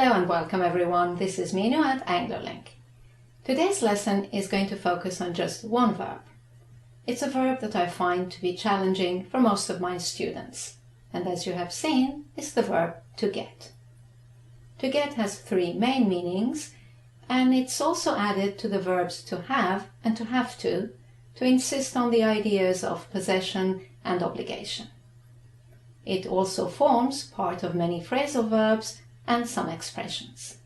Hello and welcome everyone, this is Minu at AngloLink. Today's lesson is going to focus on just one verb. It's a verb that I find to be challenging for most of my students, and as you have seen, is the verb to get. To get has three main meanings, and it's also added to the verbs to have and to have to insist on the ideas of possession and obligation. It also forms part of many phrasal verbs and some expressions.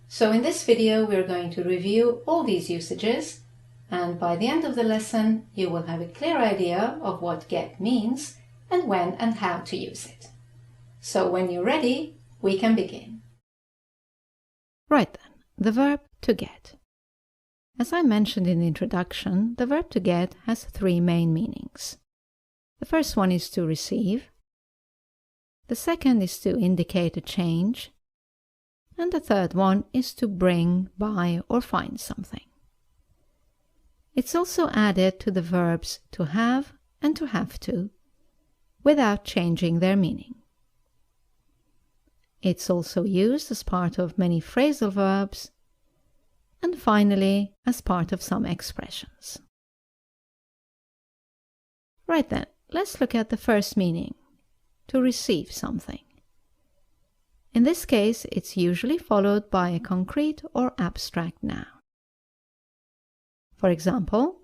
So in this video we're going to review all these usages, and by the end of the lesson you will have a clear idea of what get means and when and how to use it. So when you're ready, we can begin. Right then, the verb to get. As I mentioned in the introduction, the verb to get has three main meanings. The first one is to receive. The second is to indicate a change. And the third one is to bring, buy, or find something. It's also added to the verbs to have and to have to, without changing their meaning. It's also used as part of many phrasal verbs, and finally as part of some expressions. Right then, let's look at the first meaning, to receive something. In this case, it's usually followed by a concrete or abstract noun. For example,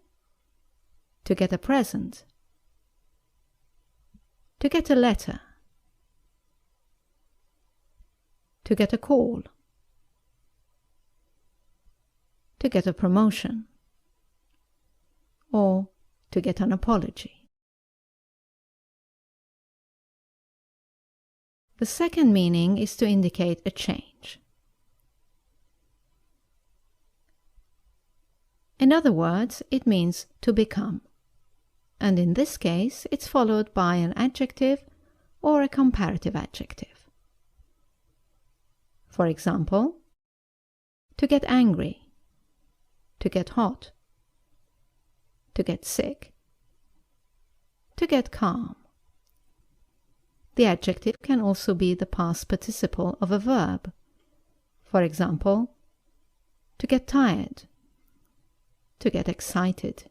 to get a present, to get a letter, to get a call, to get a promotion, or to get an apology. The second meaning is to indicate a change. In other words, it means to become, and in this case it's followed by an adjective or a comparative adjective. For example, to get angry, to get hot, to get sick, to get calm. The adjective can also be the past participle of a verb. For example, to get tired, to get excited,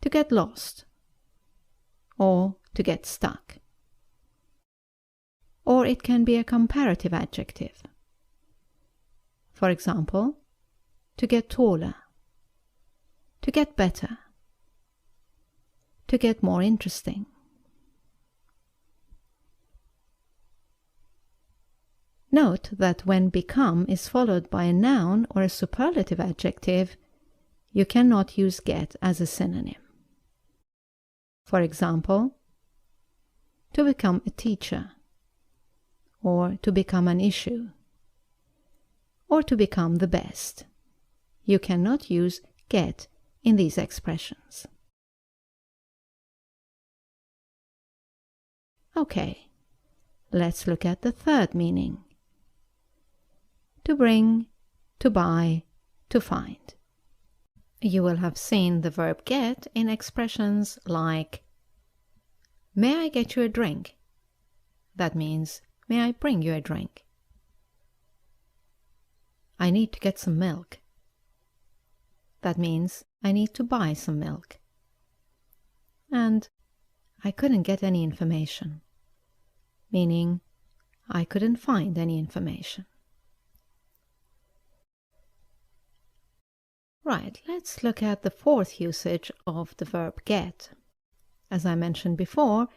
to get lost, or to get stuck. Or it can be a comparative adjective. For example, to get taller, to get better, to get more interesting. Note that when become is followed by a noun or a superlative adjective, you cannot use get as a synonym. For example, to become a teacher, or to become an issue, or to become the best. You cannot use get in these expressions. Okay, let's look at the third meaning. To bring, to buy, to find. You will have seen the verb get in expressions like, may I get you a drink? That means, may I bring you a drink? I need to get some milk. That means, I need to buy some milk. And I couldn't get any information, meaning I couldn't find any information. Right, let's look at the fourth usage of the verb get. As I mentioned before,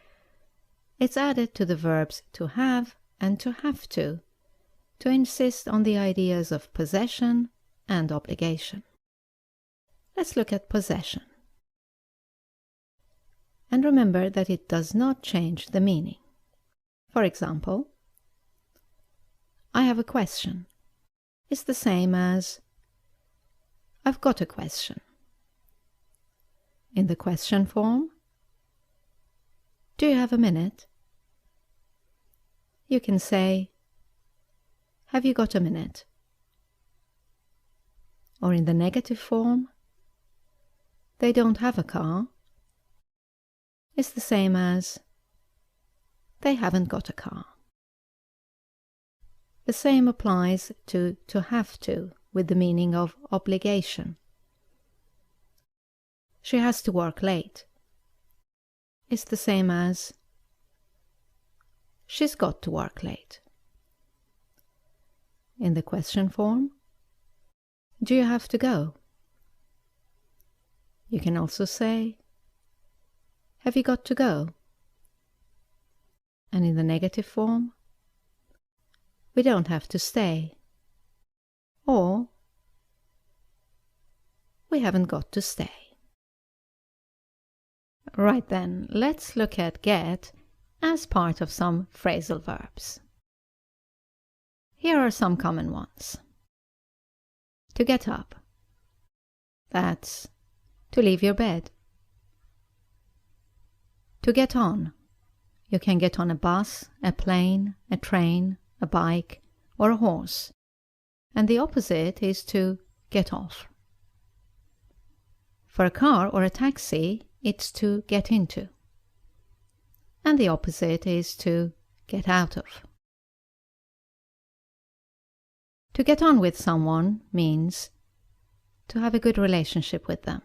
it's added to the verbs to have and to have to insist on the ideas of possession and obligation. Let's look at possession. And remember that it does not change the meaning. For example, I have a question. It's the same as I've got a question. In the question form, do you have a minute? You can say, have you got a minute? Or in the negative form, they don't have a car. It's the same as they haven't got a car. The same applies to have to, with the meaning of obligation. She has to work late. It's the same as she's got to work late. In the question form, do you have to go? You can also say, have you got to go? And in the negative form, we don't have to stay. Or, we haven't got to stay. Right then, let's look at get as part of some phrasal verbs. Here are some common ones. To get up. That's to leave your bed. To get on. You can get on a bus, a plane, a train, a bike, or a horse. And the opposite is to get off. For a car or a taxi, it's to get into. And the opposite is to get out of. To get on with someone means to have a good relationship with them.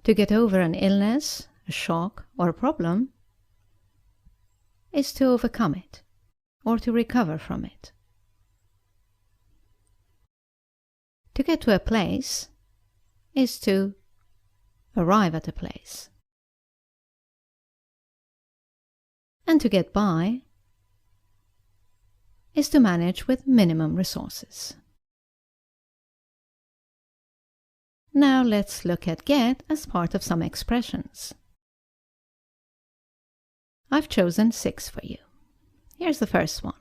To get over an illness, a shock, or a problem is to overcome it or to recover from it. To get to a place is to arrive at a place. And to get by is to manage with minimum resources. Now let's look at get as part of some expressions. I've chosen 6 for you. Here's the first one.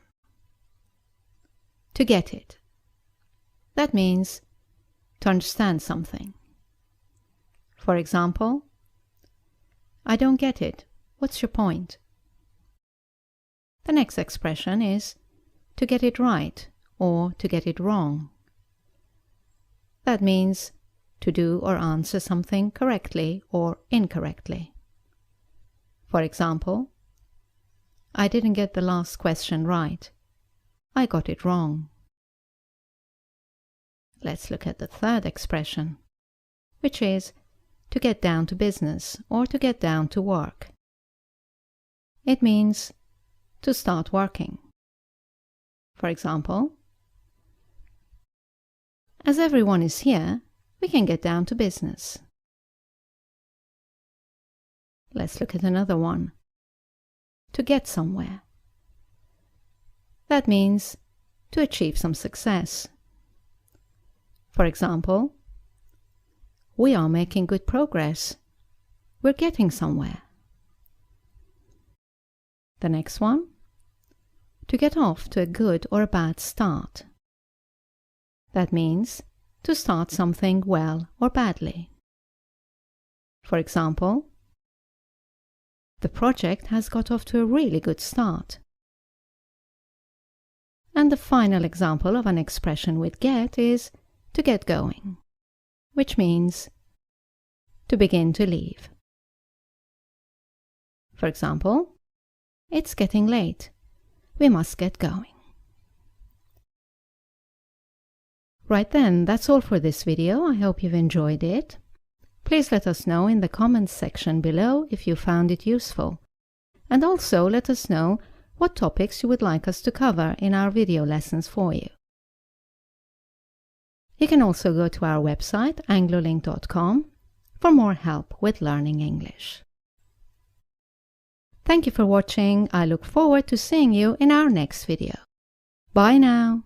To get it. That means to understand something. For example, I don't get it. What's your point? The next expression is to get it right or to get it wrong. That means to do or answer something correctly or incorrectly. For example, I didn't get the last question right. I got it wrong. Let's look at the third expression, which is to get down to business or to get down to work. It means to start working. For example, as everyone is here, we can get down to business. Let's look at another one. To get somewhere. That means to achieve some success. For example, we are making good progress. We're getting somewhere. The next one. To get off to a good or a bad start. That means to start something well or badly. For example, the project has got off to a really good start. And the final example of an expression with get is to get going, which means to begin to leave. For example, it's getting late. We must get going. Right then, that's all for this video. I hope you've enjoyed it. Please let us know in the comments section below if you found it useful. And also let us know what topics you would like us to cover in our video lessons for you. You can also go to our website, anglolink.com, for more help with learning English. Thank you for watching. I look forward to seeing you in our next video. Bye now!